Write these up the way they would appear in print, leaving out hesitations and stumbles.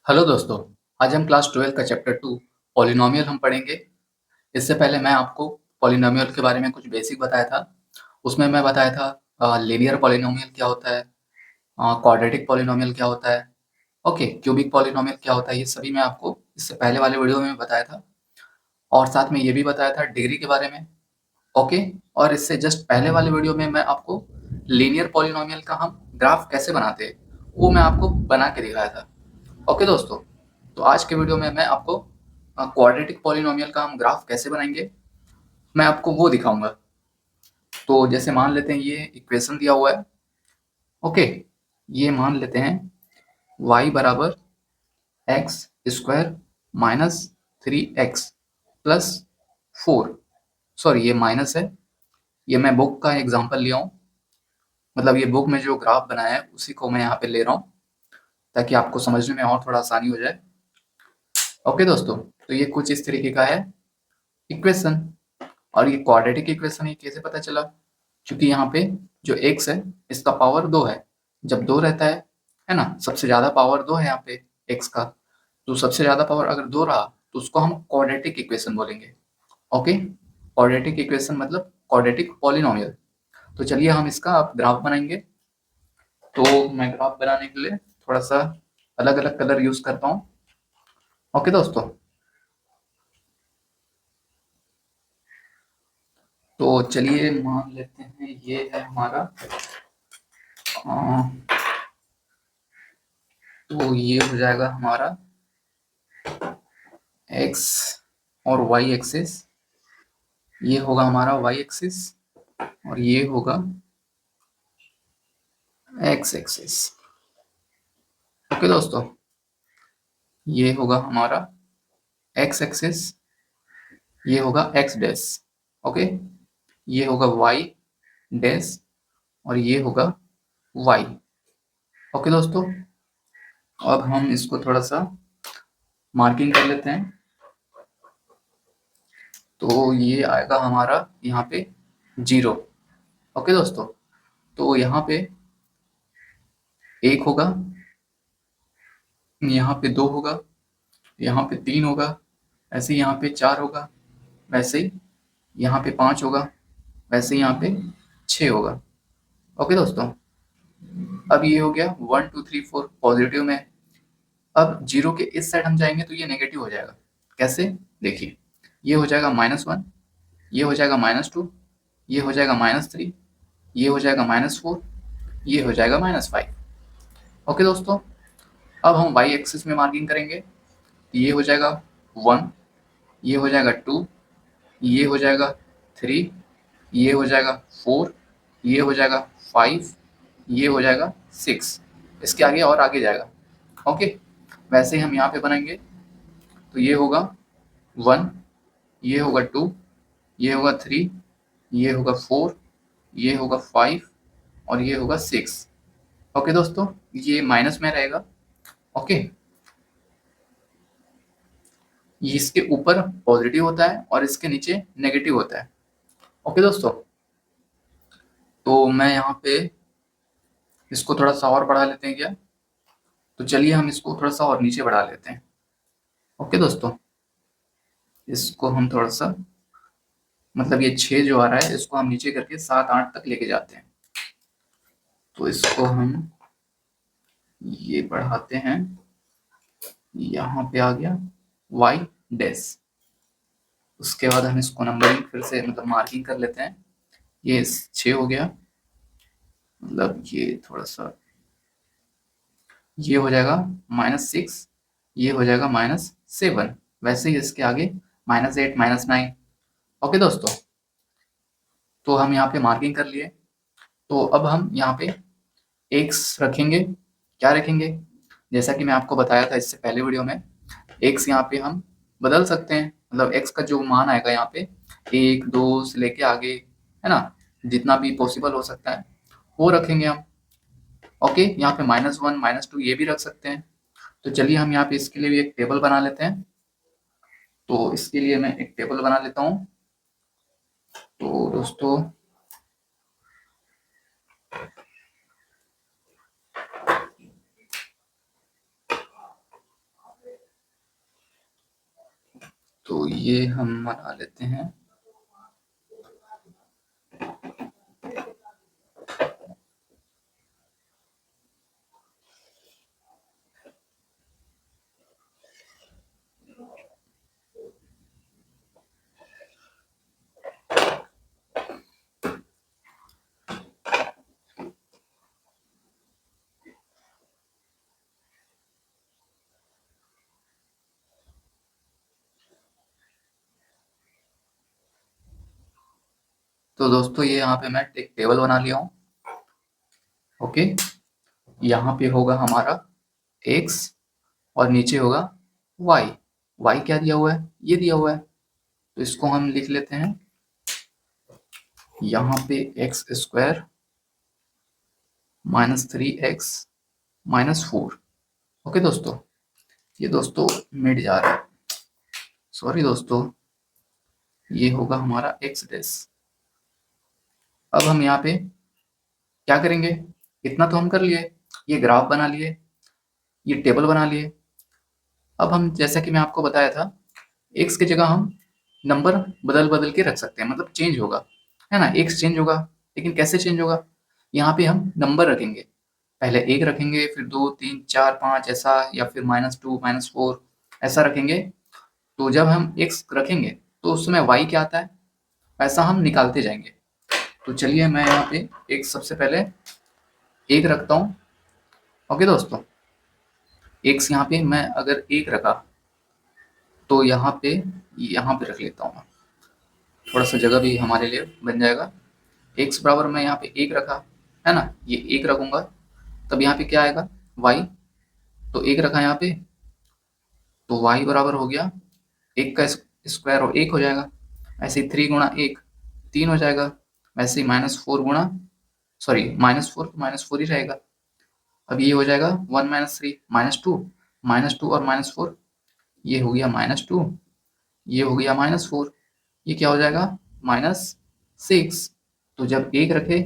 Hello दोस्तों, आज हम क्लास 12 का चैप्टर 2 पॉलिनोमियल हम पढ़ेंगे। इससे पहले मैं आपको पॉलिनोमियल के बारे में कुछ बेसिक बताया था। उसमें मैं बताया था लीनियर पॉलिनोमियल क्या होता है, क्वाड्रेटिक पॉलिनोमियल क्या होता है, ओके, क्यूबिक पॉलिनोमियल क्या होता है, ये सभी मैं आपको इससे पहले वाले वीडियो में बताया था। और साथ में ये भी बताया था डिग्री के बारे में, ओके। और इससे जस्ट पहले वाले वीडियो में मैं आपको लीनियर पॉलिनोमियल का हम ग्राफ कैसे बनाते हैं, वो मैं आपको बना के दिखाया था। ओके दोस्तों, तो आज के वीडियो में मैं आपको क्वाड्रेटिक पॉलिनोमियल का हम ग्राफ कैसे बनाएंगे, मैं आपको वो दिखाऊंगा। तो जैसे मान लेते हैं ये इक्वेशन दिया हुआ है, ओके। ये मान लेते हैं y बराबर x square minus 3x plus 4। Sorry, ये माइनस है। ये मैं बुक का एग्जांपल लिया हूँ, मतलब ये बुक में जो ग्राफ बनाया है उसी को मैं यहाँ पे ले रहा हूँ, ताकि आपको समझने में और थोड़ा आसानी हो जाए। ओके दोस्तों, तो ये कुछ इस तरीके का है इक्वेशन। और ये क्वाड्रेटिक इक्वेशन है, कैसे पता चला? क्योंकि यहाँ पे जो x है इसका पावर 2 है। जब 2 रहता है ना, सबसे ज्यादा पावर 2 है यहाँ पे x का। तो सबसे ज्यादा पावर अगर 2 रहा तो उसको हम क्वाड्रेटिक इक्वेशन बोलेंगे। ओके, क्वाड्रेटिक इक्वेशन मतलब क्वाड्रेटिक पॉलिनोमियल। तो चलिए हम इसका अब ग्राफ बनाएंगे। तो मैं ग्राफ बनाने के लिए थोड़ा सा अलग अलग कलर यूज करता हूँ। ओके दोस्तों, तो चलिए मान लेते हैं ये है हमारा, तो ये हो जाएगा हमारा x और y एक्सिस, ये होगा हमारा y एक्सिस, और ये होगा x एक्सिस। ओके दोस्तों, ये होगा हमारा x एक्सिस, ये होगा x डैश, ओके। ये होगा y डैश, और ये होगा y। ओके दोस्तों, अब हम इसको थोड़ा सा मार्किंग कर लेते हैं। तो ये आएगा हमारा यहाँ पे 0। ओके दोस्तों, तो यहाँ पे 1 होगा, यहाँ पे 2 होगा, यहाँ पे 3 होगा, ऐसे ही यहाँ पे 4 होगा, वैसे ही यहाँ पे 5 होगा, वैसे ही यहाँ पे 6 होगा। ओके दोस्तों, अब ये हो गया 1 2 3 4 पॉजिटिव में। अब 0 के इस साइड हम जाएंगे तो ये नेगेटिव हो जाएगा। कैसे? देखिए, ये हो जाएगा -1, ये हो जाएगा -2, ये हो जाएगा -3, ये हो जाएगा -4, ये हो जाएगा -5। ओके दोस्तों, अब हम y एक्सिस में मार्किंग करेंगे। ये हो जाएगा 1, ये हो जाएगा 2, ये हो जाएगा 3, ये हो जाएगा 4, ये हो जाएगा 5, ये हो जाएगा 6। इसके आगे और आगे जाएगा, ओके। वैसे ही हम यहाँ पे बनाएंगे। तो ये होगा 1, ये होगा 2, ये होगा 3, ये होगा 4, ये होगा 5, और ये होगा 6। ओके दोस्तों, ये माइनस में रहेगा, ओके। ये इसके ऊपर पॉजिटिव होता है और इसके नीचे नेगेटिव होता है। ओके दोस्तों, तो मैं यहाँ पे इसको थोड़ा सा और बढ़ा लेते हैं क्या? तो चलिए हम इसको थोड़ा सा और नीचे बढ़ा लेते हैं। ओके दोस्तों, इसको हम थोड़ा सा, मतलब ये 6 जो आ रहा है इसको हम नीचे करके 7 8 तक लेके जाते हैं। तो इसको हम ये बढ़ाते हैं, यहाँ पे आ गया y डैश। उसके बाद हम इसको नंबरिंग फिर से मतलब मार्किंग कर लेते हैं। ये 6 हो गया, मतलब ये थोड़ा सा, ये हो जाएगा -6, ये हो जाएगा -7, वैसे ही इसके आगे -8 -9। ओके दोस्तों, तो हम यहाँ पे मार्किंग कर लिए। तो अब हम यहाँ पे एक्स रखेंगे। क्या रखेंगे? जैसा कि मैं आपको बताया था इससे पहले वीडियो में, एक्स यहाँ पे हम बदल सकते हैं, मतलब एक्स का जो मान आएगा यहाँ पे 1 2 से लेके आगे, है ना, जितना भी पॉसिबल हो सकता है वो रखेंगे हम। ओके, यहाँ पे -1 -2 ये भी रख सकते हैं। तो चलिए हम यहाँ पे इसके लिए भी एक टेबल बना लेते हैं। तो इसके लिए मैं एक टेबल बना लेता हूँ। तो दोस्तों, तो ये हम बना लेते हैं। तो दोस्तों ये यहाँ पे मैं एक टेबल बना लिया हूँ। ओके, यहाँ पे होगा हमारा x और नीचे होगा y। y क्या दिया हुआ है? ये दिया हुआ है, तो इसको हम लिख लेते हैं यहाँ पे एक्स स्क्वायर -3x-4। ओके दोस्तों, ये दोस्तों मिट जा रहा है, सॉरी दोस्तों, ये होगा हमारा x डैश। अब हम यहाँ पे क्या करेंगे? इतना तो हम कर लिए, ये ग्राफ बना लिए, ये टेबल बना लिए। अब हम, जैसा कि मैं आपको बताया था, x की जगह हम नंबर बदल बदल के रख सकते हैं, मतलब चेंज होगा, है ना, x चेंज होगा। लेकिन कैसे चेंज होगा? यहाँ पे हम नंबर रखेंगे, पहले 1 रखेंगे, फिर 2 3 4 5 ऐसा, या फिर -2 -4 ऐसा रखेंगे। तो जब हम x रखेंगे तो उस समय y क्या आता है ऐसा हम निकालते जाएंगे। तो चलिए मैं यहाँ पे एक सबसे पहले 1 रखता हूँ। ओके दोस्तों, x यहाँ पे मैं अगर 1 रखा तो यहाँ पे रख लेता हूँ मैं, थोड़ा सा जगह भी हमारे लिए बन जाएगा। x बराबर मैं यहाँ पे 1 रखा, है ना, ये 1 रखूंगा, तब यहाँ पे क्या आएगा? y। तो 1 रखा यहाँ पे, तो y बराबर हो गया 1 का स्क्वायर और 1 हो जाएगा। ऐसे ही 3 गुणा 1 3 हो जाएगा। वैसे ही -4 गुणा, सॉरी -4 ही रहेगा। अब ये हो जाएगा 1 -3 -2, -2 और -4, ये हो गया -2, ये हो गया -4, ये क्या हो जाएगा? -6। तो जब 1 रखे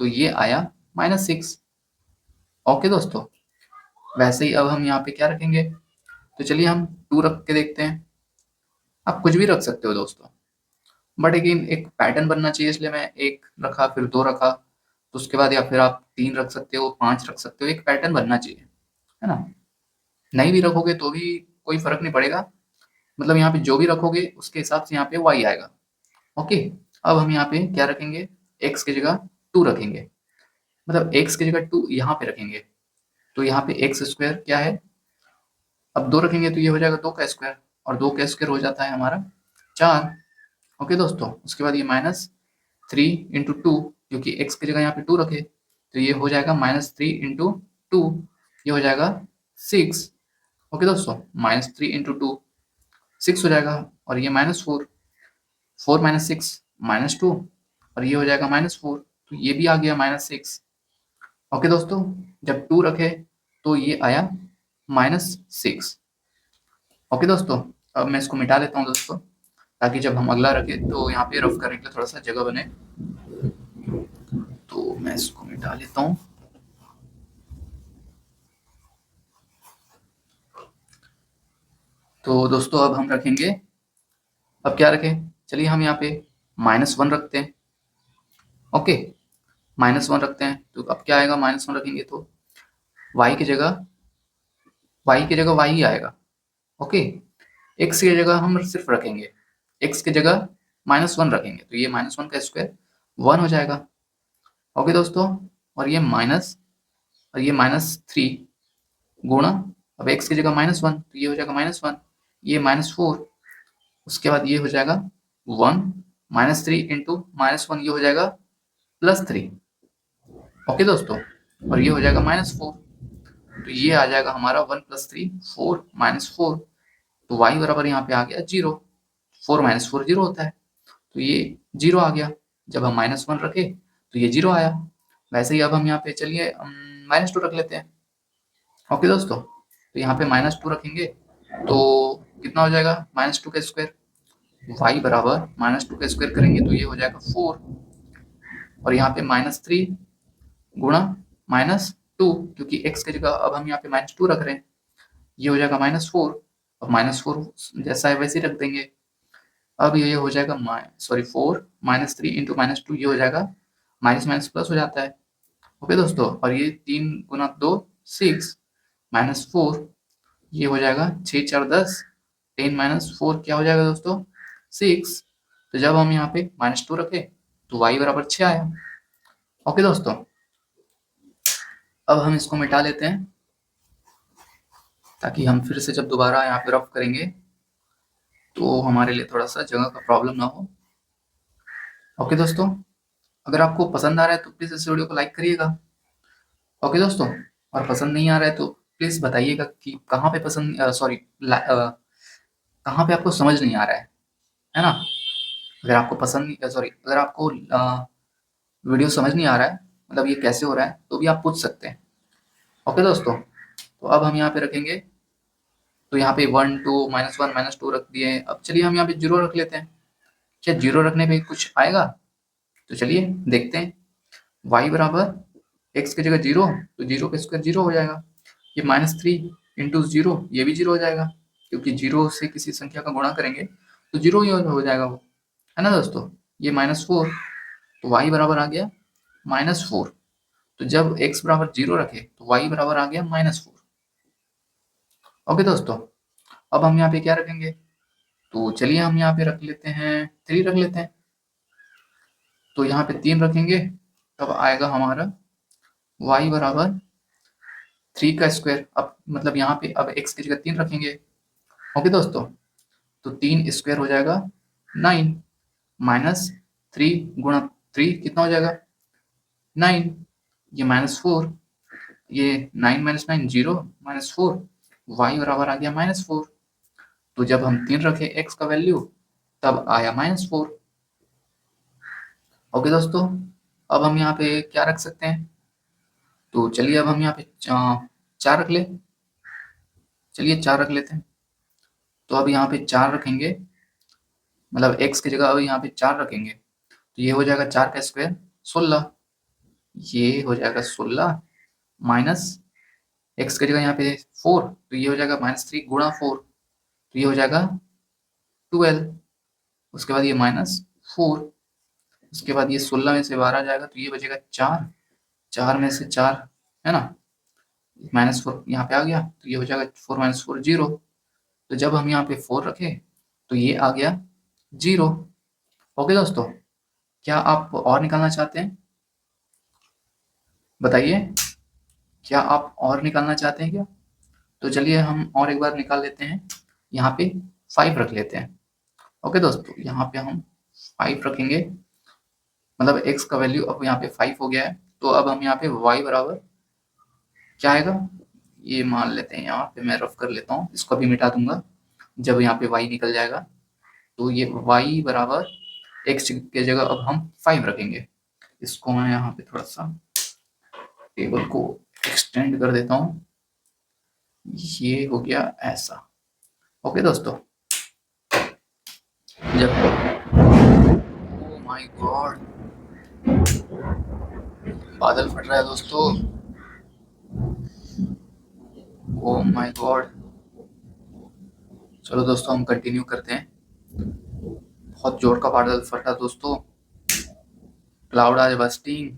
तो ये आया -6। ओके दोस्तों, वैसे ही अब हम यहाँ पे क्या रखेंगे? तो चलिए हम 2 रख के देखते हैं। आप कुछ भी रख सकते हो दोस्तों, बट अगेन एक पैटर्न बनना चाहिए, इसलिए मैं 1 रखा, फिर 2 रखा, तो उसके बाद या फिर आप 3 रख सकते हो, 5 रख सकते हो, एक पैटर्न बनना चाहिए, है ना? नहीं भी रखोगे तो भी कोई फ़र्क नहीं पड़ेगा, मतलब यहाँ पे जो भी रखोगे उसके हिसाब से यहाँ पे y आएगा। ओके, अब हम यहाँ पे क्या रखेंगे? x की जगह 2 रखेंगे, मतलब x की जगह 2 यहाँ पे रखेंगे, तो यहाँ पे x स्क्वायर क्या है? अब 2 रखेंगे तो ये हो जाएगा 2 का स्क्वायर, और 2 का स्क्वायर हो जाता है हमारा 4। ओके दोस्तों, उसके बाद ये -3 इंटू 2, क्योंकि x की जगह यहाँ पे 2 रखे, तो ये हो जाएगा -3 इंटू 2, ये हो जाएगा 6। ओके दोस्तों, -3 इंटू 2 6 हो जाएगा, और ये -4, 4 -6 -2, और ये हो जाएगा -4, तो ये भी आ गया -6। ओके दोस्तों, जब 2 रखे तो ये आया -6। ओके दोस्तों, अब मैं इसको मिटा देता हूँ दोस्तों, ताकि जब हम अगला रखें तो यहाँ पे रफ करने के लिए थोड़ा सा जगह बने। तो मैं इसको मिटा लेता हूँ। तो दोस्तों अब हम रखेंगे, अब क्या रखें? चलिए हम यहाँ पे -1 रखते हैं। ओके, -1 रखते हैं, तो अब क्या आएगा? -1 रखेंगे तो y की जगह y ही आएगा। ओके, x की जगह हम सिर्फ रखेंगे, x की जगह -1 रखेंगे, तो ये -1 का स्क्वायर 1 हो जाएगा। ओके दोस्तों, और ये -3 गुणा, अब x की जगह -1, तो ये हो जाएगा -1, ये -4, उसके बाद ये हो जाएगा 1 -3 इंटू -1, ये हो जाएगा +3। ओके दोस्तों, और ये हो जाएगा -4, तो ये आ जाएगा हमारा 1 + 3 4 -4, तो y बराबर यहाँ पे आ गया 0। 4 - 4 0 होता है, तो ये 0 आ गया। जब हम -1 रखे तो ये 0 आया। वैसे ही अब हम यहाँ पे चलिए -2 रख लेते हैं। ओके दोस्तों, तो यहाँ पे -2 रखेंगे तो कितना हो जाएगा? -2 का स्क्वायर, y बराबर -2 का स्क्वायर करेंगे तो ये हो जाएगा 4, और यहाँ पे -3 गुणा -2, क्योंकि x की जगह अब हम यहाँ पे -2 रख रहे हैं, ये हो जाएगा -4, अब -4 जैसा है वैसे ही रख देंगे, अब ये हो जाएगा 4 माइनस 3 इंटू माइनस 2, ये हो जाएगा माइनस माइनस प्लस हो जाता है। ओके दोस्तों, और ये 3 गुना 2 6 माइनस 4, ये हो जाएगा 6 4 10, 10 माइनस 4 क्या हो जाएगा दोस्तों 6। तो जब हम यहाँ पे माइनस 2 रखे तो y बराबर 6 आया। ओके दोस्तों, अब हम इसको मिटा लेते हैं ताकि हम फिर से जब दोबारा यहाँ पे रफ करेंगे तो हमारे लिए थोड़ा सा जगह का प्रॉब्लम ना हो। ओके दोस्तों, अगर आपको पसंद आ रहा है तो प्लीज़ इस वीडियो को लाइक करिएगा। ओके दोस्तों, और पसंद नहीं आ रहा है तो प्लीज़ बताइएगा कि कहाँ पे कहाँ पे आपको समझ नहीं आ रहा है ना? अगर आपको अगर आपको वीडियो समझ नहीं आ रहा है, मतलब ये कैसे हो रहा है, तो भी आप पूछ सकते हैं। ओके दोस्तों, तो अब हम यहाँ पे रखेंगे, तो यहाँ पे 1 2 -1 -2 रख दिए। अब चलिए हम यहाँ पे 0 रख लेते हैं। क्या 0 रखने पे कुछ आएगा? तो चलिए देखते हैं। y बराबर x की जगह 0, तो 0 का स्क्वायर 0 हो जाएगा। ये -3 इंटू 0, ये भी 0 हो जाएगा, क्योंकि 0 से किसी संख्या का गुणा करेंगे तो 0 ही हो जाएगा वो, है ना दोस्तों? ये -4, तो y बराबर आ गया -4। तो जब x बराबर 0 रखे तो y बराबर आ गया -4। ओके दोस्तों, अब हम यहाँ पे क्या रखेंगे? तो चलिए हम यहाँ पे रख लेते हैं 3 रख लेते हैं। तो यहाँ पे 3 रखेंगे तब आएगा हमारा y बराबर 3 का स्क्वायर। अब मतलब यहाँ पे अब x की जगह 3 रखेंगे। ओके दोस्तों, तो 3 स्क्वायर हो जाएगा 9 माइनस 3 गुणा 3 कितना हो जाएगा 9, ये -4, ये 9 माइनस 9 0 -4, y बराबर आ गया -4। तो जब हम 3 रखे x का वैल्यू तब आया -4। ओके दोस्तों, अब हम यहाँ पे क्या रख सकते हैं? तो चलिए अब हम यहाँ पे 4 रख ले। चलिए 4 रख लेते हैं। तो अब यहाँ पे 4 रखेंगे, मतलब x की जगह अब यहाँ पे 4 रखेंगे, तो ये हो जाएगा 4 का स्क्वायर 16, ये हो जाएगा 16 माइनस x की जगह यहाँ पे 4, तो ये हो जाएगा -3 गुणा 4, तो ये हो जाएगा 12। उसके बाद ये -4, उसके बाद ये 16 में से 12 जाएगा तो ये बचेगा 4, 4 में से 4, है ना, -4 यहाँ पे आ गया, तो ये हो जाएगा 4 - 4 0। तो जब हम यहाँ पे 4 रखे तो ये आ गया 0। ओके दोस्तों, क्या आप और निकालना चाहते हैं? बताइए, क्या आप और निकालना चाहते हैं क्या? तो चलिए हम और एक बार निकाल लेते हैं। यहाँ पे 5 रख लेते हैं। ओके दोस्तों, यहाँ पे हम 5 रखेंगे, मतलब x का वैल्यू अब यहाँ पे 5 हो गया है। तो अब हम यहाँ पे y बराबर क्या आएगा, ये मान लेते हैं, यहाँ पे मैं रफ कर लेता हूँ, इसको भी मिटा दूंगा जब यहाँ पे y निकल जाएगा। तो ये y बराबर x की जगह अब हम 5 रखेंगे। इसको मैं यहाँ पे थोड़ा सा टेबल को एक्सटेंड कर देता हूँ, ये हो गया ऐसा। ओके दोस्तों, जब ओ माय गॉड, बादल फट रहा है दोस्तों, ओ माय गॉड। चलो दोस्तों हम कंटिन्यू करते हैं। बहुत जोर का बादल फटा दोस्तों, क्लाउड आज bursting,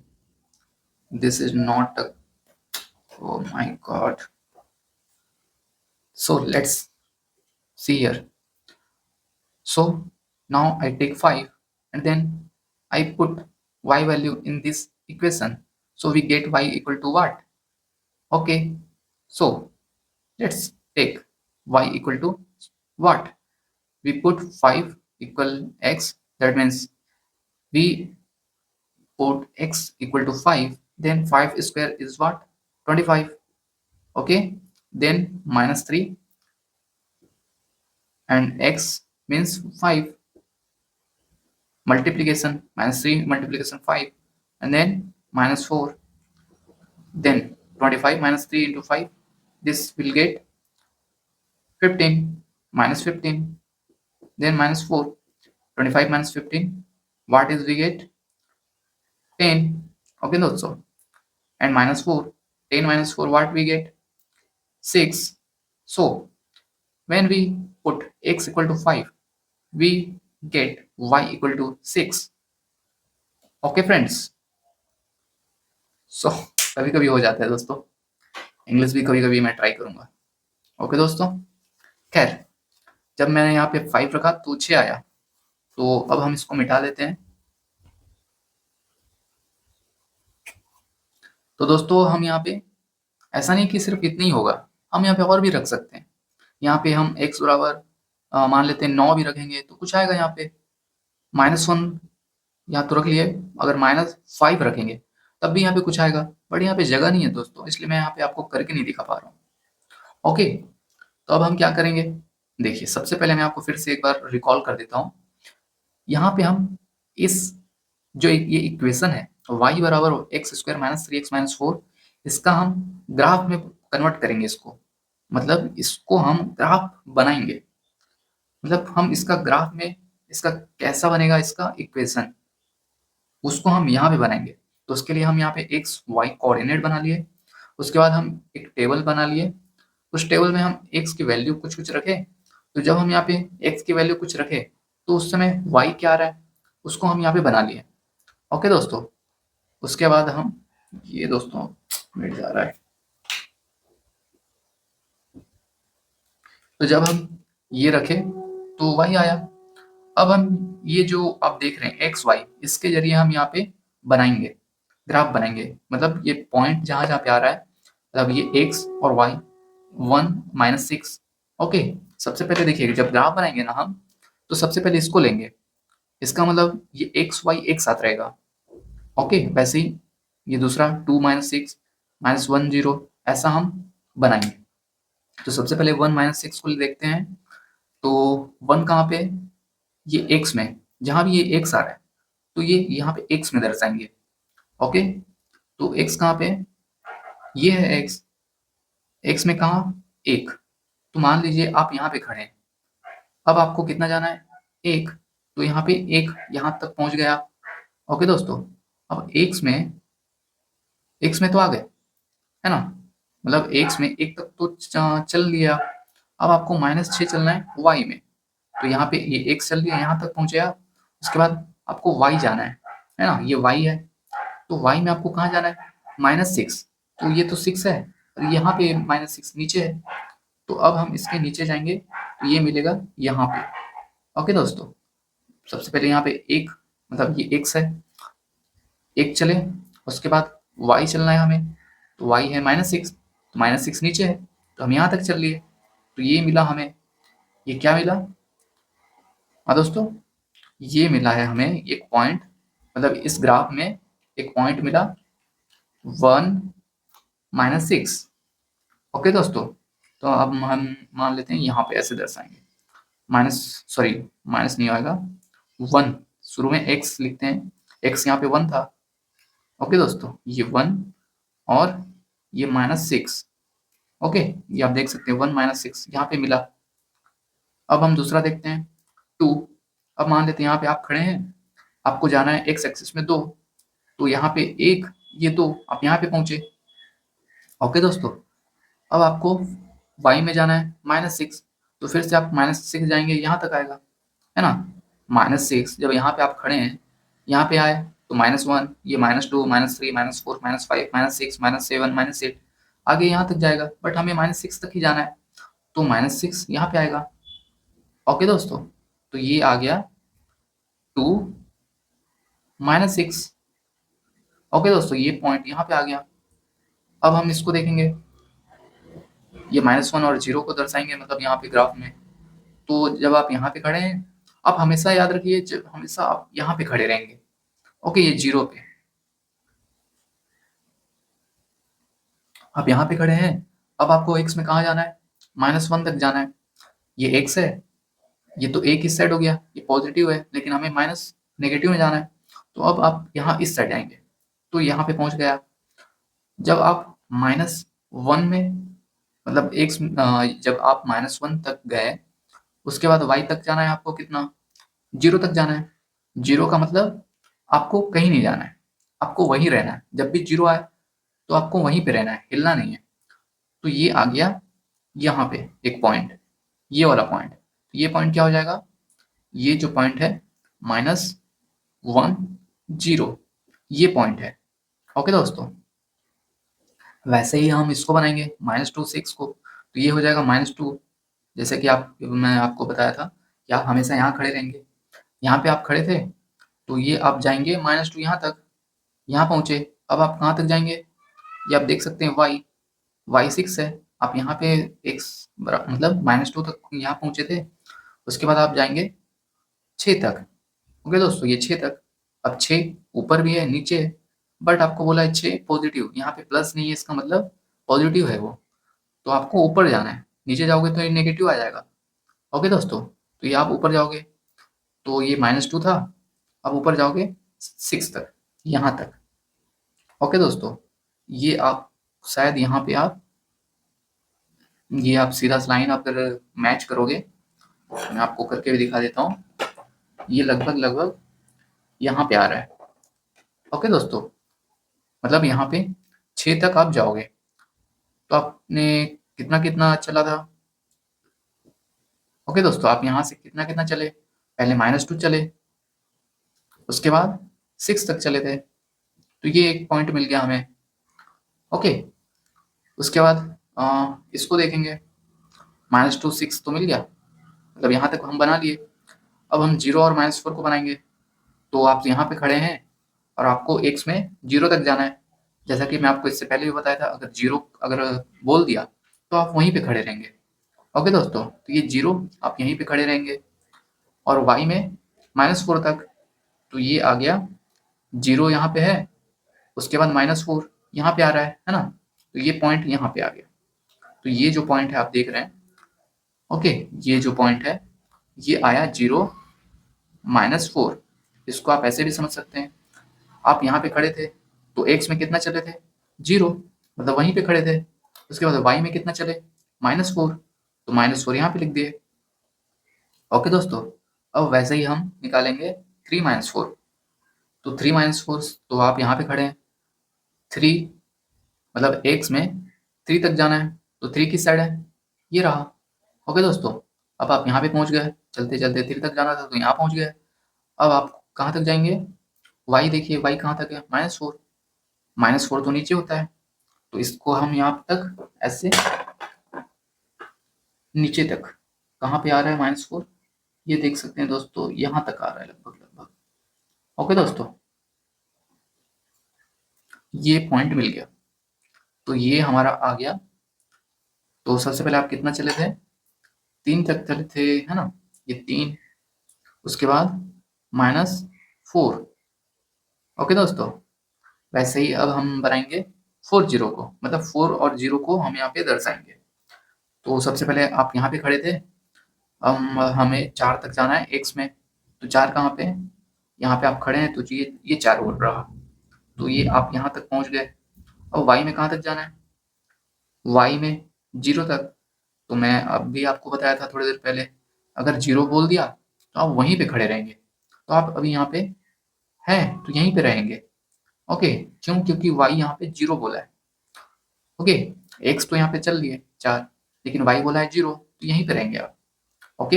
this is not oh my god. So let's see here. So now I take 5 and then I put y value in this equation. So we get y equal to what? Okay. So let's take y equal to what? We put 5 equal x. That means we put x equal to 5. Then 5 square is what? 25. Okay. Then -3 and x means 5. Multiplication, -3 multiplication 5, and then -4, then 25 -3 into 5, this will get 15, -15, then -4, 25 -15, what is we get 10. Okay also, and -4, 10 -4, what we get 6. So when we put x equal to 5, we get y equal to 6। Okay friends, so कभी कभी हो जाता है दोस्तों, English भी कभी कभी मैं ट्राई करूंगा। ओके दोस्तों, खैर जब मैंने यहाँ पे 5 रखा तो 6 आया, तो अब हम इसको मिटा देते हैं। तो दोस्तों हम यहाँ पे ऐसा नहीं कि सिर्फ इतना ही होगा, हम यहाँ पे और भी रख सकते हैं। यहाँ पे हम x बराबर मान लेते हैं 9 भी रखेंगे तो कुछ आएगा यहाँ पे -1, यहाँ तो रख लिए। अगर -5 रखेंगे तब भी यहाँ पे कुछ आएगा, बट यहाँ पे जगह नहीं है दोस्तों, इसलिए मैं यहाँ पे आपको करके नहीं दिखा पा रहा हूँ। ओके, तो अब हम क्या करेंगे, देखिए सबसे पहले मैं आपको फिर से एक बार रिकॉल कर देता हूँ। यहाँ पे हम इस जो ये इक्वेशन है y बराबर x square minus 3x minus 4, इसका हम ग्राफ में कन्वर्ट करेंगे इसको, मतलब इसको हम ग्राफ बनाएंगे। मतलब हम इसका ग्राफ में इसका कैसा बनेगा, इसका इक्वेशन उसको हम यहाँ पे बनाएंगे। तो उसके लिए हम यहाँ पे एक्स वाई कोऑर्डिनेट बना लिए, उसके बाद हम एक टेबल बना लिए। उस टेबल में हम एक्स की वैल्यू कुछ कुछ रखे, तो जब हम यहाँ पे एक्स की वैल्यू कुछ रखे तो उस समय वाई क्या आ रहा है उसको हम यहाँ पे बना लिए। ओके दोस्तों, उसके बाद हम ये दोस्तों मिट जा रहा है, तो जब हम ये रखे तो वाई आया। अब हम ये जो आप देख रहे हैं एक्स वाई, इसके जरिए हम यहाँ पे बनाएंगे, ग्राफ बनाएंगे। मतलब ये पॉइंट जहां जहां पे आ रहा है, मतलब ये एक्स और वाई 1 - 6। ओके, सबसे पहले देखिए जब ग्राफ बनाएंगे ना हम, तो सबसे पहले इसको लेंगे, इसका मतलब ये एक्स वाई एक साथ रहेगा। ओके, वैसे ही ये दूसरा 2 - 6 -1 0 ऐसा हम बनाएंगे। तो सबसे पहले 1 - 6 को देखते हैं, तो 1 कहाँ पे, ये एक्स में, जहां भी ये एक्स आ रहा है तो ये यहाँ पे एक्स में दर्शाएंगे। ओके, तो एक्स कहाँ पे, ये है एक्स, एक्स में कहा एक, तो मान लीजिए आप यहाँ पे खड़े हैं, अब आपको कितना जाना है, एक, तो यहाँ पे एक यहाँ तक पहुंच गया। ओके दोस्तों, अब एक्स में तो आ गए, है ना, मतलब एक्स में एक तक तो चल लिया। अब आपको -6 चलना है वाई में, तो यहाँ पे ये एक्स चल लिया, यहाँ तक पहुंचे आप। उसके बाद आपको वाई जाना है ना, ये वाई है, तो वाई में आपको कहाँ जाना है, -6, तो ये तो 6 है और यहाँ पे -6 नीचे है, तो अब हम इसके नीचे जाएंगे तो ये मिलेगा यहाँ पे। ओके दोस्तों, सबसे पहले यहाँ पे एक, मतलब ये एक्स है, एक चले, उसके बाद वाई चलना है हमें, तो वाई है -6, तो -6 नीचे है, तो हम यहाँ तक चल लिए, तो ये मिला हमें, ये क्या मिला, हाँ दोस्तों, ये मिला है हमें एक पॉइंट, मतलब इस ग्राफ में एक पॉइंट मिला 1 - 6। ओके दोस्तों, तो अब हम मान लेते हैं यहाँ पे ऐसे दर्शाएंगे, माइनस नहीं आएगा, 1, शुरू में एक्स लिखते हैं, एक्स यहाँ पे 1 था। ओके दोस्तों, ये 1 और ये -6। ओके, ये आप देख सकते हैं 1 - 6 यहाँ पे मिला। अब हम दूसरा देखते हैं 2। अब मान लेते हैं यहाँ पे आप खड़े हैं, आपको जाना है एक्स एक्सिस में 2, तो यहाँ पे 1, ये 2, आप यहाँ पे पहुंचे। ओके दोस्तों, अब आपको वाई में जाना है -6, तो फिर से आप -6 जाएंगे, यहाँ तक आएगा, है ना, -6 जब यहाँ पे आप खड़े हैं, यहाँ पे आए तो -1, ये -2 -3 -4 -5 -6 -7 -8, आगे यहाँ तक जाएगा, बट हमें -6 तक ही जाना है, तो -6 यहाँ पे आएगा। ओके दोस्तों, तो ये आ गया 2 -6। ओके दोस्तों, ये पॉइंट यहाँ पे आ गया। अब हम इसको देखेंगे, ये -1 और 0 को दर्शाएंगे, मतलब यहाँ पे ग्राफ में। तो जब आप यहाँ पे खड़े हैं, आप हमेशा याद रखिए, जब हमेशा आप यहाँ पे खड़े रहेंगे। ओके, ये 0 पे, आप यहाँ पे खड़े हैं, अब आपको x में कहाँ जाना है, -1 तक जाना है। ये x है, ये तो एक इस साइड हो गया, ये पॉजिटिव है, लेकिन हमें माइनस नेगेटिव में जाना है, तो अब आप यहाँ इस साइड आएंगे, तो यहाँ पे पहुंच गया। जब आप -1 में, मतलब x जब आप -1 तक गए, उसके बाद y तक जाना है आपको, कितना, 0 तक जाना है। 0 का मतलब आपको कहीं नहीं जाना है, आपको वहीं रहना है, जब भी 0 आए तो आपको वहीं पे रहना है, हिलना नहीं है। तो ये आ गया यहाँ पे एक पॉइंट, ये वाला पॉइंट, तो ये पॉइंट क्या हो जाएगा, ये जो पॉइंट है -1 0, ये पॉइंट है। ओके दोस्तों, वैसे ही हम इसको बनाएंगे -2 6 को, तो ये हो जाएगा -2। जैसे कि मैं आपको बताया था कि आप हमेशा यहाँ खड़े रहेंगे, यहाँ पे आप खड़े थे तो ये आप जाएंगे -2 यहाँ तक, यहाँ पहुँचे। अब आप कहाँ तक जाएंगे, ये आप देख सकते हैं y 6 है। आप यहाँ पे x मतलब -2 तक यहाँ पहुँचे थे, उसके बाद आप जाएंगे 6 तक। ओके दोस्तों, ये 6 तक। अब 6 ऊपर भी है नीचे है, बट आपको बोला है 6 पॉजिटिव, यहाँ पे प्लस नहीं है, इसका मतलब पॉजिटिव है वो, तो आपको ऊपर जाना है। नीचे जाओगे तो ये नेगेटिव आ जाएगा। ओके दोस्तों, तो ये आप ऊपर जाओगे तो ये -2 था, अब ऊपर जाओगे 6 तक, यहाँ तक। ओके दोस्तों, ये आप शायद यहाँ पे ये आप सीधा लाइन अगर मैच करोगे, मैं आपको करके भी दिखा देता हूँ, ये लगभग लगभग यहाँ पे आ रहा है। ओके दोस्तों, मतलब यहाँ पे 6 तक आप जाओगे, तो आपने कितना कितना चला था। ओके दोस्तों, आप यहाँ से कितना कितना चले, पहले -2 चले, उसके बाद 6 तक चले थे, तो ये एक पॉइंट मिल गया हमें। ओके, उसके बाद इसको देखेंगे, -2 6 तो मिल गया, मतलब यहाँ तक हम बना लिए। अब हम 0 और -4 को बनाएंगे, तो आप यहाँ पे खड़े हैं और आपको x में 0 तक जाना है। जैसा कि मैं आपको इससे पहले भी बताया था, अगर 0 अगर बोल दिया तो आप वहीं पे खड़े रहेंगे। ओके दोस्तों, तो ये 0 आप यहीं पे खड़े रहेंगे, और y में -4 तक, तो ये आ गया 0 यहाँ पे है, उसके बाद -4 यहाँ पे आ रहा है ना, तो ये पॉइंट यहाँ पे आ गया। तो ये जो पॉइंट है आप देख रहे हैं, ओके, ये जो पॉइंट है ये आया 0 -4। इसको आप ऐसे भी समझ सकते हैं, आप यहाँ पे खड़े थे तो x में कितना चले थे, 0, मतलब वहीं पे खड़े थे। उसके बाद y में कितना चले, -4, तो -4 यहाँ पे लिख दिए। ओके दोस्तों, अब वैसे ही हम निकालेंगे 3 -4, तो 3 -4, तो आप यहाँ पे खड़े हैं, 3 मतलब x में 3 तक जाना है, तो 3 किस साइड है, ये रहा। ओके दोस्तों, अब आप यहाँ पे पहुँच गए, चलते चलते 3 तक जाना था तो यहाँ पहुँच गए। अब आप कहाँ तक जाएंगे, y देखिए, y कहाँ तक है, -4, -4 तो नीचे होता है, तो इसको हम यहाँ तक ऐसे नीचे तक, कहाँ पे आ रहा है -4, ये देख सकते हैं दोस्तों, यहाँ तक आ रहा है लगभग लगभग। ओके दोस्तों, ये पॉइंट मिल गया, तो ये हमारा आ गया। तो सबसे पहले आप कितना चले थे, 3 तक चले थे, है ना, ये 3, उसके बाद -4। ओके दोस्तों, वैसे ही अब हम बनाएंगे 4 0 को, मतलब 4 और 0 को हम यहाँ पे दर्शाएंगे। तो सबसे पहले आप यहाँ पे खड़े थे, हमें 4 तक जाना है x में, तो 4 कहाँ पे है, यहाँ पे आप खड़े हैं, तो ये 4 वोल्ट रहा, तो ये आप यहाँ तक पहुँच गए। अब y में कहाँ तक जाना है, y में 0 तक, तो मैं अभी आपको बताया था थोड़ी देर पहले, अगर 0 बोल दिया तो आप वहीं पे खड़े रहेंगे, तो आप अभी यहाँ पे हैं तो यहीं पे रहेंगे। ओके, क्यों, क्योंकि y यहाँ पे 0 बोला है। ओके, x तो यहाँ पे चल लिए 4, लेकिन y बोला है 0, तो यहीं पे रहेंगे आप। ओके,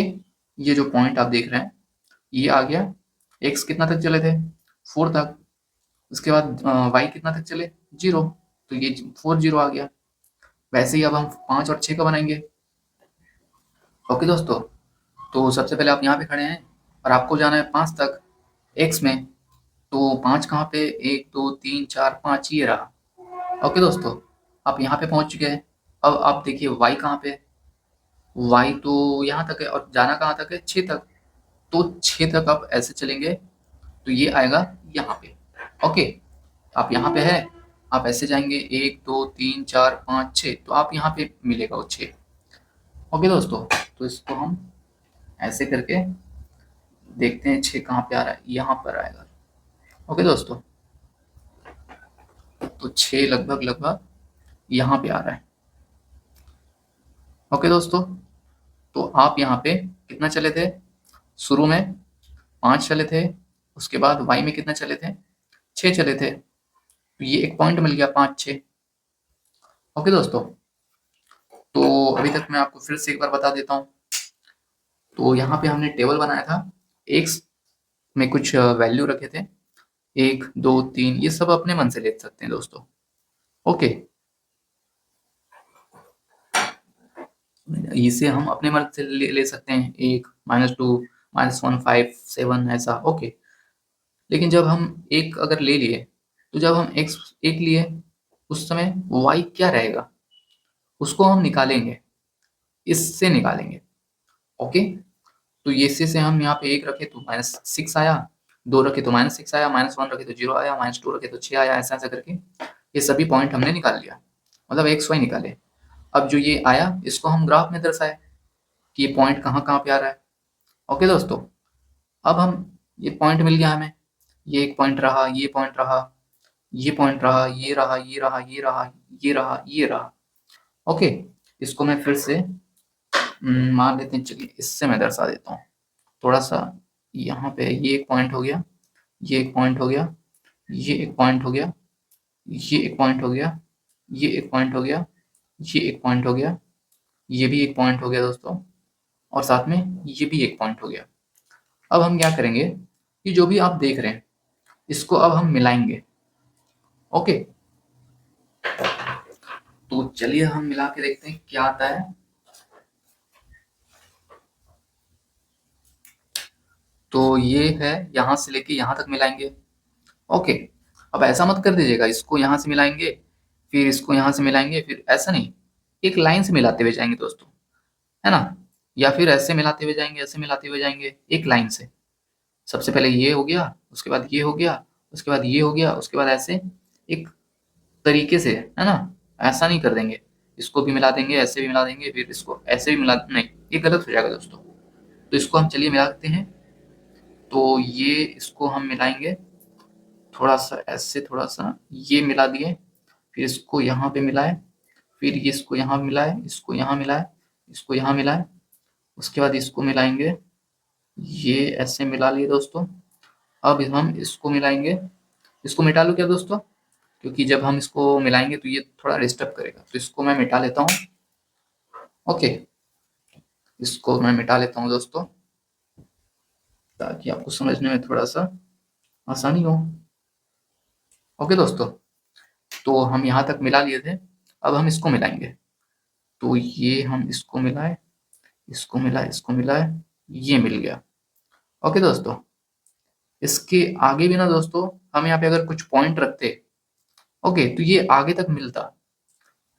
ये जो पॉइंट आप देख रहे हैं ये आ गया। x कितना तक चले थे, 4 तक, उसके बाद y कितना तक चले, 0, तो ये 4 0 आ गया। वैसे ही अब हम 5 और 6 का बनाएंगे। ओके दोस्तों, तो सबसे पहले आप यहाँ पे खड़े हैं और आपको जाना है 5 तक x में, तो 5 कहाँ पे, 1 2 3 4 5, ये रहा। ओके दोस्तों, आप यहाँ पे पहुँच चुके हैं। अब आप देखिए y कहाँ पे, y तो यहाँ तक है, और जाना कहाँ तक है, 6 तक, तो 6 तक आप ऐसे चलेंगे तो ये आएगा यहाँ पे। ओके, आप यहाँ पे है, आप ऐसे जाएंगे 1 2 3 4 5 6, तो आप यहाँ पे मिलेगा वो 6। ओके दोस्तों, तो इसको हम ऐसे करके देखते हैं 6 कहाँ पे आ रहा है, यहाँ पर आएगा। ओके दोस्तों, तो 6 लगभग लगभग यहाँ पे आ रहा है। ओके दोस्तों, तो आप यहाँ पे कितना चले थे, शुरू में 5 चले थे, उसके बाद y में कितना चले थे, 6 चले थे, तो ये एक पॉइंट मिल गया 5 6। ओके दोस्तों, तो अभी तक मैं आपको फिर से एक बार बता देता हूँ। तो यहाँ पे हमने टेबल बनाया था एक्स में कुछ वैल्यू रखे थे, 1, 2, 3, ये सब अपने मन से ले सकते हैं दोस्तों। ओके, इसे हम अपने मन से ले सकते हैं, 1, -2, -1, 5, 7 ऐसा। ओके, लेकिन जब हम एक अगर ले लिए, तो जब हम एक्स एक लिए, उस समय वाई क्या रहेगा, उसको हम निकालेंगे, इससे निकालेंगे। ओके, तो ये से हम यहाँ पे 1 रखे तो -6 आया, 2 रखे तो -6 आया, -1 रखे तो 0 आया, -2 रखे तो 6 आया, ऐसा ऐसा करके ये सभी पॉइंट हमने निकाल लिया, मतलब एक्स वाई निकाले। अब जो ये आया, इसको हम ग्राफ में दर्शाए कि ये पॉइंट कहाँ कहाँ पे आ रहा है। ओके दोस्तों, अब हम ये पॉइंट मिल गया हमें, ये एक पॉइंट रहा, ये पॉइंट रहा, ये पॉइंट रहा, ये रहा, ये रहा, ये रहा, ये रहा, ये रहा। ओके, इसको मैं फिर से मान लेते हैं, चलिए इससे मैं दर्शा देता हूँ थोड़ा सा। यहाँ पे ये एक पॉइंट हो गया, ये एक पॉइंट हो गया, ये एक पॉइंट हो गया, ये एक पॉइंट हो गया, ये एक पॉइंट हो गया, ये एक पॉइंट हो गया, ये भी एक पॉइंट हो गया दोस्तों, और साथ में ये भी एक पॉइंट हो गया। अब हम क्या करेंगे कि जो भी आप देख रहे हैं, इसको अब हम मिलाएंगे। ओके, तो चलिए हम मिला के देखते हैं क्या आता है। तो ये है, यहाँ से लेके यहाँ तक मिलाएंगे। ओके, अब ऐसा मत कर दीजिएगा, इसको यहाँ से मिलाएंगे, फिर इसको यहाँ से मिलाएंगे, फिर ऐसा नहीं, एक लाइन से मिलाते हुए जाएंगे दोस्तों, है ना? या फिर ऐसे मिलाते हुए जाएंगे, ऐसे मिलाते हुए जाएंगे, एक लाइन से। सबसे पहले ये हो गया, उसके बाद ये हो गया, उसके बाद ये हो गया, उसके बाद ऐसे एक तरीके से, है ना? ऐसा नहीं कर देंगे, इसको भी मिला देंगे, ऐसे भी मिला देंगे, फिर इसको ऐसे भी मिला, नहीं, ये गलत हो जाएगा दोस्तों। तो इसको हम चलिए मिलाते हैं। तो ये इसको हम मिलाएंगे, थोड़ा सा ऐसे, थोड़ा सा ये मिला दिए, फिर इसको यहाँ पे मिलाए, फिर ये इसको यहाँ मिलाए, इसको यहाँ मिलाए, इसको यहाँ मिलाए, उसके बाद इसको मिलाएंगे, ये ऐसे मिला लिए दोस्तों। अब हम इसको मिलाएंगे, इसको मिटा लूँ क्या दोस्तों, क्योंकि जब हम इसको मिलाएंगे तो ये थोड़ा डिस्टर्ब करेगा, तो इसको मैं मिटा लेता हूँ। ओके, इसको मैं मिटा लेता हूँ दोस्तों, ताकि आपको समझने में थोड़ा सा आसानी हो। ओके दोस्तों, तो हम यहाँ तक मिला लिए थे, अब हम इसको मिलाएंगे। तो ये हम इसको मिलाए, इसको मिलाए, इसको मिलाए, ये मिल गया। ओके दोस्तों, इसके आगे भी ना दोस्तों, हम यहाँ पे अगर कुछ पॉइंट रखते, ओके, तो ये आगे तक मिलता।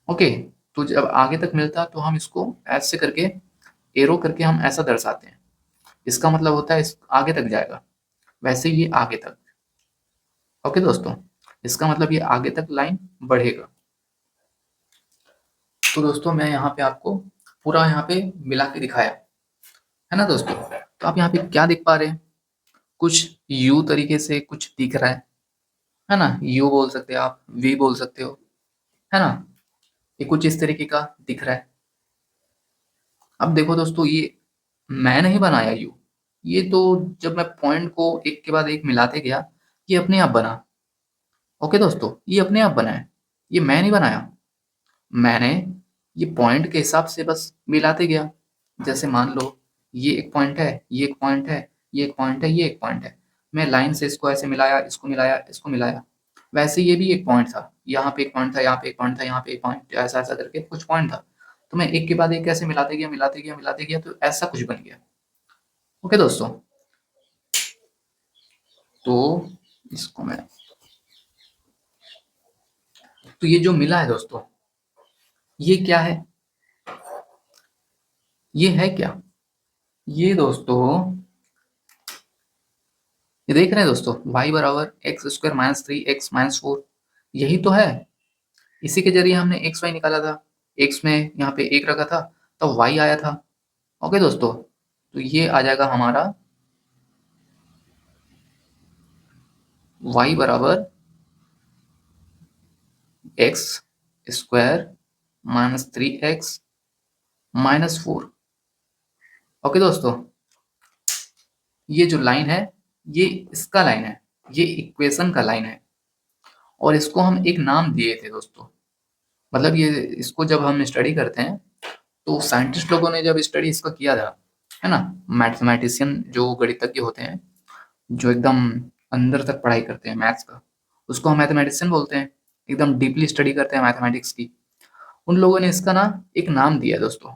ओके, तो जब आगे तक मिलता तो हम इसको ऐसे करके, एरो करके हम ऐसा दर्शाते हैं, इसका मतलब होता है इस आगे तक जाएगा, वैसे ही ये आगे तक। ओके दोस्तों, इसका मतलब ये आगे तक लाइन बढ़ेगा। तो दोस्तों मैं यहाँ पे आपको पूरा यहाँ पे मिला के दिखाया, है ना दोस्तों? तो आप यहाँ पे क्या देख पा रहे हैं, कुछ यू तरीके से कुछ दिख रहा है ना? यू बोल सकते हो आप, वी बोल सकते हो, है ना? ये कुछ इस तरीके का दिख रहा है। अब देखो दोस्तों, ये मैं नहीं बनाया यू, ये तो जब मैं पॉइंट को एक के बाद एक मिलाते गया, ये अपने आप बना। ओके दोस्तों, ये अपने आप बना है, ये मैं नहीं बनाया। मैंने ये पॉइंट के हिसाब से बस मिलाते गया। जैसे मान लो ये एक पॉइंट है, ये एक पॉइंट है, ये एक पॉइंट है, ये एक पॉइंट है। मैं लाइन से इसको ऐसे मिलाया, इसको मिलाया, इसको मिलाया। वैसे ये भी एक पॉइंट था, यहाँ पे एक पॉइंट था, यहाँ पे एक पॉइंट था, यहाँ पे एक पॉइंट, ऐसा ऐसा करके कुछ पॉइंट था। तो मैं एक के बाद एक ऐसे मिलाते गया, मिलाते गया, मिलाते गया, तो ऐसा कुछ बन गया। ओके दोस्तों, तो इसको मैं, तो ये जो मिला है दोस्तों, ये क्या है? ये है क्या? ये दोस्तों, ये देख रहे हैं दोस्तों, y बराबर x square minus 3x minus 4, यही तो है। इसी के जरिए हमने एक्स वाई निकाला था, एक्स में यहाँ पे एक रखा था, तो y आया था। ओके दोस्तों, तो ये आ जाएगा हमारा y बराबर x square minus 3x minus 4। Okay दोस्तों, ये जो लाइन है, ये इसका लाइन है, ये इक्वेशन का लाइन है, और इसको हम एक नाम दिए थे दोस्तों। मतलब ये, इसको जब हम स्टडी करते हैं, तो साइंटिस्ट लोगों ने जब स्टडी इसका किया था, है ना? मैथमेटिशियन जो गणितज्ञ होते हैं, जो एकदम अंदर तक पढ़ाई करते हैं मैथ्स का, उसको हम मैथमेटिशियन बोलते हैं। एकदम डीपली स्टडी करते हैं मैथमेटिक्स की। उन लोगों ने इसका ना एक नाम दिया है दोस्तों।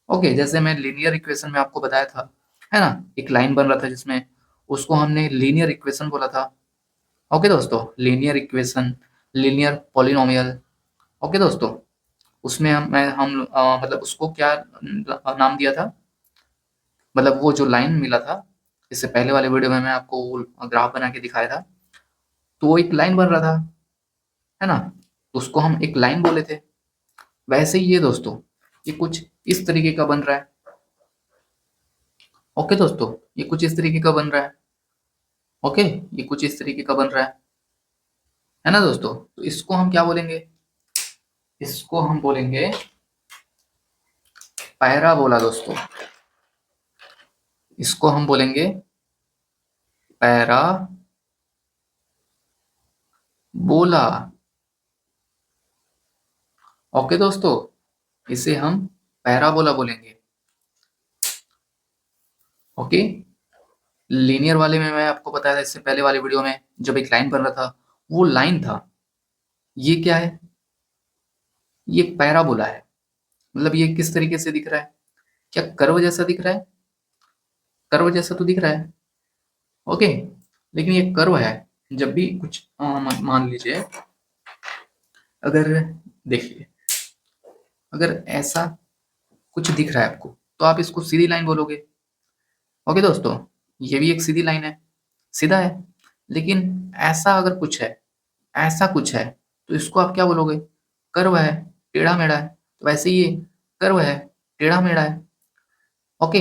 ओके, जैसे मैं लीनियर इक्वेशन में आपको बताया था, है ना? एक लाइन बन रहा था जिसमें, उसको हमने लीनियर इक्वेशन बोला था। ओके दोस्तों, linear equation, linear polynomial. Okay दोस्तों, उसमें मतलब उसको क्या नाम दिया था? मतलब वो जो लाइन मिला था, इससे पहले वाले वीडियो में मैं आपको ग्राफ बना के दिखाया था, तो वो एक लाइन बन रहा था, है ना? तो उसको हम एक लाइन बोले थे। वैसे ही ये दोस्तों, ये कुछ इस तरीके का बन रहा है। ओके दोस्तों, ये कुछ इस तरीके का बन रहा है। ओके, ये कुछ इस तरीके का बन रहा है ना दोस्तों? तो इसको हम क्या बोलेंगे? इसको हम बोलेंगे पैराबोला दोस्तों। इसको हम बोलेंगे पैराबोला। ओके दोस्तों, इसे हम पैराबोला बोलेंगे। ओके, लीनियर वाले में मैं आपको बताया था इससे पहले वाले वीडियो में, जब एक लाइन बन रहा था, वो लाइन था। ये क्या है? ये पैराबोला है। मतलब ये किस तरीके से दिख रहा है? क्या कर्व जैसा दिख रहा है? कर्व जैसा तो दिख रहा है। ओके, लेकिन ये कर्व है। जब भी कुछ मान लीजिए, अगर देखिए, अगर ऐसा कुछ दिख रहा है आपको, तो आप इसको सीधी लाइन बोलोगे। ओके दोस्तों, ये भी एक सीधी लाइन है, सीधा है। लेकिन ऐसा अगर कुछ है, ऐसा कुछ है, तो इसको आप क्या बोलोगे? कर्व है, टेढ़ा मेढ़ा है। तो वैसे ही ये कर्व है, टेढ़ा मेढ़ा है। ओके,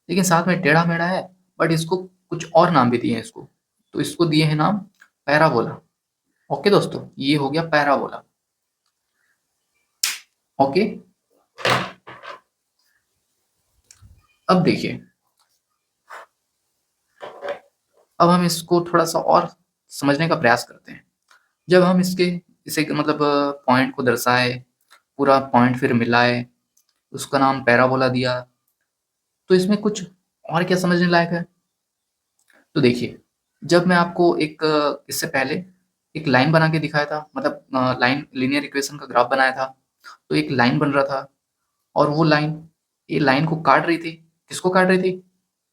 लेकिन साथ में टेढ़ा मेढ़ा है, बट इसको कुछ और नाम भी दिए हैं इसको। तो इसको दिए हैं नाम पैराबोला। ओके दोस्तों, ये हो गया पैराबोला। ओके, अब देखिए, अब हम इसको थोड़ा सा और समझने का प्रयास करते हैं। जब हम इसे मतलब पॉइंट को दर्शाए, पूरा पॉइंट फिर मिलाए, उसका नाम पैराबोला दिया, तो इसमें कुछ और क्या समझने लायक है? तो देखिए, जब मैं आपको इससे पहले एक लाइन बना के दिखाया था, मतलब लाइन लीनियर इक्वेशन का ग्राफ बनाया था, तो एक लाइन बन रहा था, और वो लाइन, ये लाइन को काट रही थी। किसको काट रही थी?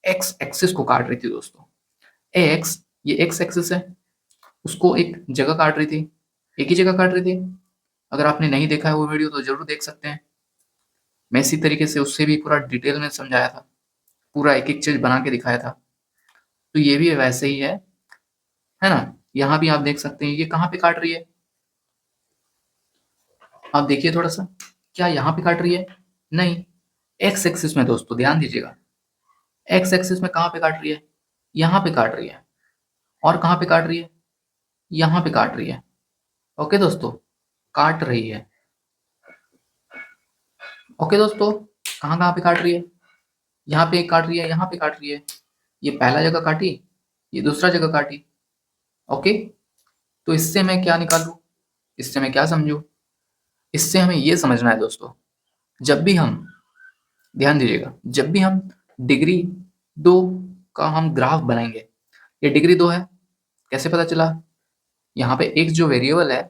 एक्स एक्सिस को काट रही थी दोस्तों। एक्स, ये एक्स एक्सिस है, उसको एक जगह काट रही थी, एक ही जगह काट रही थी। अगर आपने नहीं देखा है वो वीडियो, तो जरूर देख सकते हैं। मैं इसी तरीके से उससे भी पूरा डिटेल में समझाया था, पूरा एक एक चीज बना के दिखाया था। तो ये भी वैसे ही है ना? यहाँ भी आप देख सकते हैं, ये कहाँ पे काट रही है? आप देखिए थोड़ा सा, क्या यहाँ पे काट रही है? नहीं, एक्स एक्सिस में दोस्तों, ध्यान दीजिएगा। एक्स एक्सिस में कहाँ पे काट रही है? यहाँ पे काट रही है। और कहाँ पे काट रही है? यहाँ पे काट रही है। ओके दोस्तों, काट रही है। ओके दोस्तों, कहाँ कहाँ पे काट रही है? यहाँ पे काट रही है, यहाँ पे काट रही है। ये पहला जगह काटी, ये दूसरा जगह काटी। ओके, तो इससे मैं क्या निकालूं? इससे मैं क्या समझूं? इससे हमें ये समझना है दोस्तों, जब भी हम, ध्यान दीजिएगा, जब भी हम डिग्री 2 का हम ग्राफ बनाएंगे, ये डिग्री 2 है, कैसे पता चला? यहाँ पे x जो वेरिएबल है,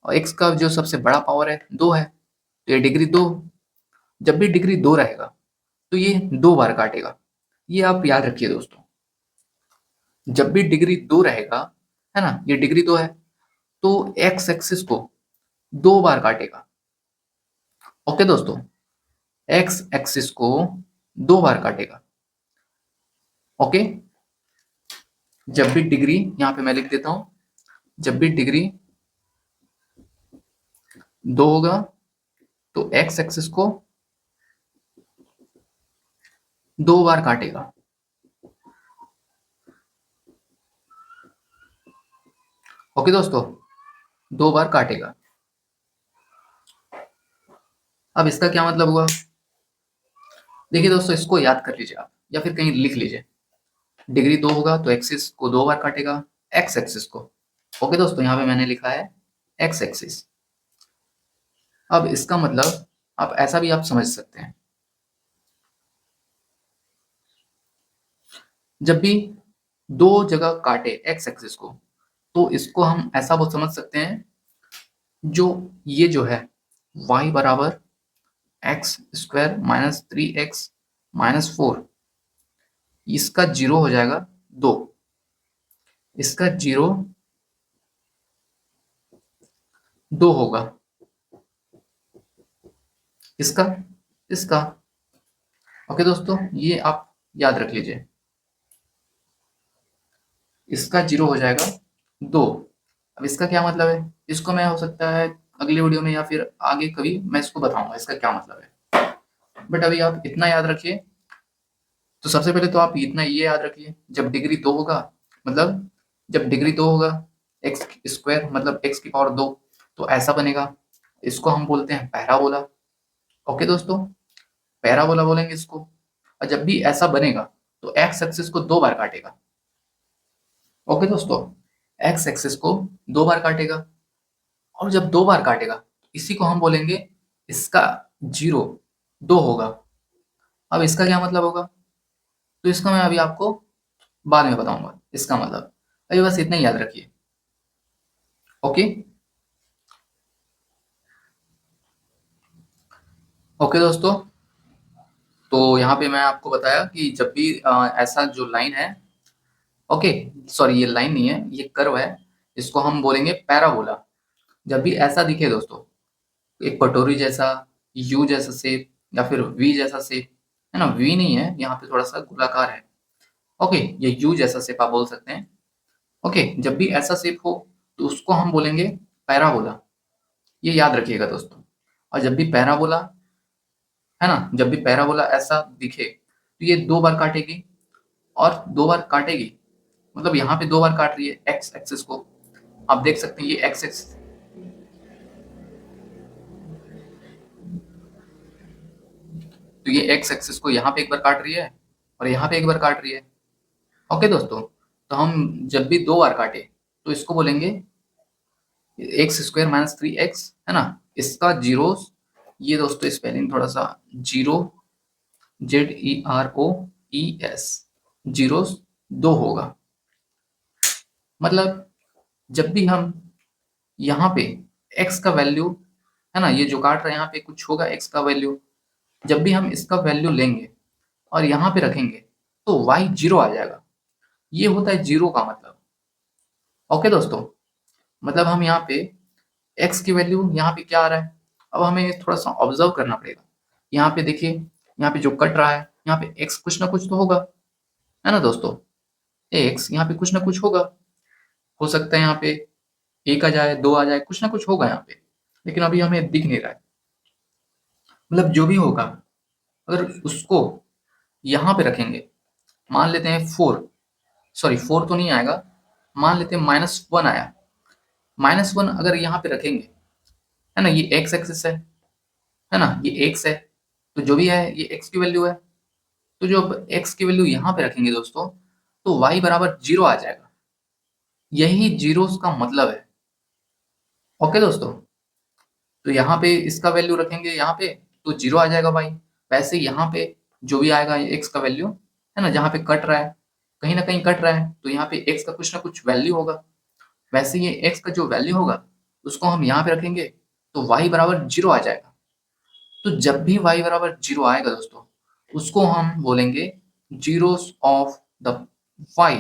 और x का जो सबसे बड़ा पावर है 2 है, तो ये डिग्री 2। जब भी डिग्री 2 रहेगा, तो ये 2 बार काटेगा। ये आप याद रखिए दोस्तों, जब भी डिग्री 2 रहेगा, है ना, ये डिग्री 2 है, तो x एक्सिस को 2 बार काटेगा। ओके दोस्तों, x एक्सिस को 2 बार काटेगा। ओके, जब भी डिग्री, यहाँ पे मैं लिख देता हूं, जब भी डिग्री 2 होगा, तो x एक्सिस को 2 बार काटेगा। ओके दोस्तों, 2 बार काटेगा। अब इसका क्या मतलब हुआ? देखिए दोस्तों, इसको याद कर लीजिए आप, या फिर कहीं लिख लीजिए। डिग्री 2 होगा तो एक्सिस को 2 बार काटेगा, एक्स एक्सिस को। ओके दोस्तों, यहाँ पे मैंने लिखा है एक्स एक्सिस। अब इसका मतलब आप ऐसा भी आप समझ सकते हैं, जब भी दो जगह काटे एक्स एक्सिस को, तो इसको हम ऐसा वो समझ सकते हैं, जो ये जो है y बराबर x square minus 3x minus 4, इसका जीरो हो जाएगा 2, इसका जीरो 2 होगा, इसका इसका ओके दोस्तों, ये आप याद रख लीजिए, इसका जीरो हो जाएगा 2। अब इसका क्या मतलब है, इसको मैं हो सकता है अगली वीडियो में या फिर आगे कभी मैं इसको बताऊंगा इसका क्या मतलब है, बट अभी आप इतना याद रखिए। तो सबसे पहले तो आप इतना ये याद रखिए, जब डिग्री 2 होगा, मतलब जब डिग्री 2 होगा, एक्स स्क्वायर मतलब एक्स की पावर 2, तो ऐसा बनेगा, इसको हम बोलते हैं पैराबोला। ओके दोस्तों, पैराबोला बोलेंगे इसको। और जब भी ऐसा बनेगा तो एक्स एक्सिस को 2 बार काटेगा। ओके दोस्तों, एक्स एक्सिस को 2 बार काटेगा, और जब 2 बार काटेगा इसी को हम बोलेंगे, इसका जीरो 2 होगा। अब इसका क्या मतलब होगा, तो इसका मैं अभी आपको बाद में बताऊंगा इसका मतलब, अभी बस इतना ही याद रखिए। ओके ओके दोस्तों, तो यहाँ पे मैं आपको बताया कि जब भी ऐसा जो लाइन है, ओके सॉरी ये लाइन नहीं है, ये कर्व है, इसको हम बोलेंगे पैराबोला। जब भी ऐसा दिखे दोस्तों, एक कटोरी जैसा, यू जैसा शेप, या फिर वी जैसा शेप, है ना, वी नहीं है यहाँ पे, थोड़ा सा गोलाकार है। ओके, ये यू जैसा शेप आप बोल सकते हैं। ओके, जब भी ऐसा शेप हो तो उसको हम बोलेंगे पैराबोला, ये याद रखिएगा दोस्तों। और जब भी पैराबोला, है ना, जब भी पैराबोला ऐसा दिखे तो ये 2 बार काटेगी, और 2 बार काटेगी मतलब यहाँ पे 2 बार काट रही है एक्स एक्सिस को, आप देख सकते हैं ये एक्स एक्सिस, तो ये एक्स एक्सिस को यहाँ पे एक बार काट रही है और यहाँ पे एक बार काट रही है। ओके दोस्तों, तो हम जब भी 2 बार काटे तो इसको बोलेंगे एक्स स्क्वायर माइनस 3x, है ना, इसका जीरो, ये दोस्तों स्पेलिंग थोड़ा सा, जीरो ZEROES, जीरो 2 होगा। मतलब जब भी हम यहाँ पे x का वैल्यू, है ना, ये जो काट रहा है यहाँ पे कुछ होगा x का वैल्यू, जब भी हम इसका वैल्यू लेंगे और यहाँ पे रखेंगे तो y जीरो आ जाएगा, ये होता है जीरो का मतलब। ओके दोस्तों, मतलब हम यहाँ पे x की वैल्यू यहाँ पे क्या आ रहा है, अब हमें थोड़ा सा ऑब्जर्व करना पड़ेगा। यहाँ पे देखिए, यहाँ पे जो कट रहा है यहाँ पे x कुछ ना कुछ तो होगा, है ना दोस्तों, x यहाँ पे कुछ ना कुछ होगा, हो सकता है यहाँ पे एक आ जाए, दो आ जाए, कुछ ना कुछ होगा यहाँ पे, लेकिन अभी हमें दिख नहीं रहा है। मतलब जो भी होगा, अगर उसको यहाँ पे रखेंगे, मान लेते हैं 4, सॉरी 4 तो नहीं आएगा, मान लेते हैं -1 आया, -1 अगर यहाँ पे रखेंगे, है ना, ये x एक्सिस है ना, ये x है, तो जो भी है ये x की वैल्यू है, तो जो x की वैल्यू यहाँ पे रखेंगे दोस्तों, तो y बराबर जीरो आ जाएगा, यही जीरोस का मतलब है। ओके दोस्तों, तो यहाँ पे इसका वैल्यू रखेंगे यहाँ पे तो जीरो आ जाएगा भाई। वैसे यहाँ पे जो भी आएगा ये एक्स का वैल्यू, है ना, जहाँ पे कट रहा है, कहीं ना कहीं कट रहा है, तो यहाँ पे एक्स का कुछ ना कुछ वैल्यू होगा, वैसे ये एक्स का जो वैल्यू होगा उसको हम यहाँ पे रखेंगे तो वाई बराबर जीरो आ जाएगा। तो जब भी वाई बराबर जीरो आएगा दोस्तों, उसको हम बोलेंगे जीरोस ऑफ द वाई,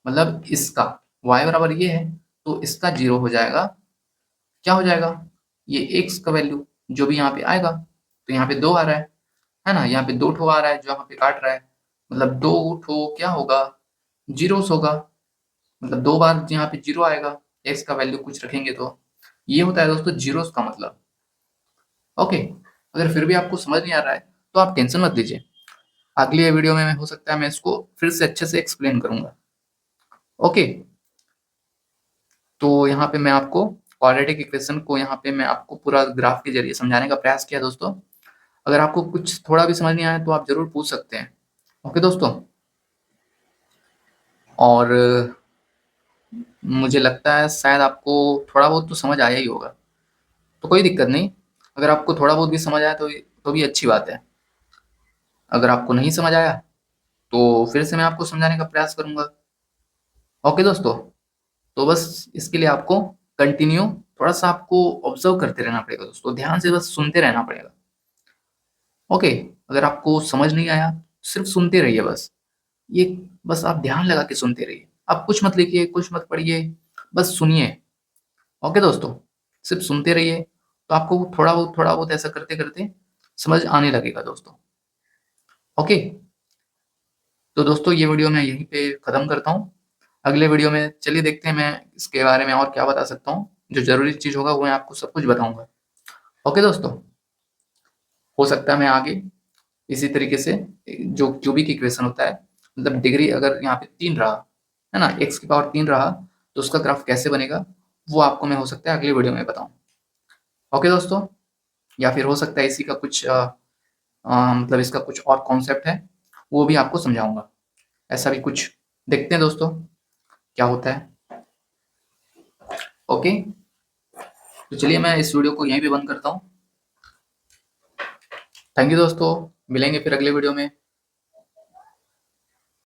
मतलब इसका वाई बराबर ये है तो इसका जीरो हो जाएगा, क्या हो जाएगा, ये एक्स का वैल्यू जो भी यहाँ पे आएगा, तो यहाँ पे 2 आ रहा है ना, यहाँ पे 2 ठो आ रहा है जो यहाँ पे काट रहा है, मतलब 2 ठो क्या होगा, जीरोस होगा, मतलब 2 बार यहाँ पे जीरो आएगा, एक्स का वैल्यू कुछ रखेंगे तो, ये होता है दोस्तों जीरोस का मतलब। ओके, अगर फिर भी आपको समझ नहीं आ रहा है तो आप टेंशन मत लीजिए, अगली वीडियो में हो सकता है मैं इसको फिर से अच्छे से एक्सप्लेन करूंगा। ओके, तो यहाँ पे मैं आपको क्वाड्रेटिक इक्वेशन को यहाँ पे मैं आपको पूरा ग्राफ के जरिए समझाने का प्रयास किया दोस्तों। अगर आपको कुछ थोड़ा भी समझ नहीं आया तो आप जरूर पूछ सकते हैं। ओके दोस्तों, और मुझे लगता है शायद आपको थोड़ा बहुत तो समझ आया ही होगा, तो कोई दिक्कत नहीं, अगर आपको थोड़ा बहुत भी समझ आया तो भी अच्छी बात है। अगर आपको नहीं समझ आया तो फिर से मैं आपको समझाने का प्रयास करूँगा। ओके दोस्तों? तो बस इसके लिए आपको कंटिन्यू थोड़ा-सा आपको ऑब्ज़र्व करते रहना पड़ेगा दोस्तों, ध्यान से बस सुनते रहना पड़ेगा। ओके? अगर आपको समझ नहीं आया, सिर्फ़ सुनते रहिए बस। ये बस आप ध्यान लगा के सुनते रहिए। आप कुछ मत लिखिए, कुछ मत पढ़िए, बस सुनिए। ओके दोस्तों? सिर्फ़ सुनते रहिए, तो आपको थोड़ा बहुत ऐसा करते-करते समझ आने लगेगा दोस्तों। ओके? तो दोस्तों ये वीडियो मैं यहीं पे ख़त्म करता हूँ। अगले वीडियो में चलिए देखते हैं मैं इसके बारे में और क्या बता सकता हूँ। जो ज़रूरी चीज़ होगा वो मैं आपको सब कुछ बताऊँगा। ओके दोस्तों? हो सकता है मैं आगे इसी तरीके से जो क्यूबिक इक्वेशन होता है, मतलब डिग्री अगर यहाँ पे 3 रहा, है ना? x की पावर 3 रहा, तो उसका ग्राफ कैसे बनेगा, वो आपको मैं हो सकता है अगली वीडियो में बताऊँ। ओके दोस्तों? या फिर हो सकता है इसी का कुछ मतलब इसका कुछ और कॉन्सेप्ट है, वो भी आपको समझाऊँगा। ऐसा भी कुछ देखते हैं दोस्तों, क्या होता है। ओके? तो चलिए मैं इस वीडियो को यहीं पे बंद करता हूँ। थैंक यू दोस्तों, मिलेंगे फिर अगले वीडियो में।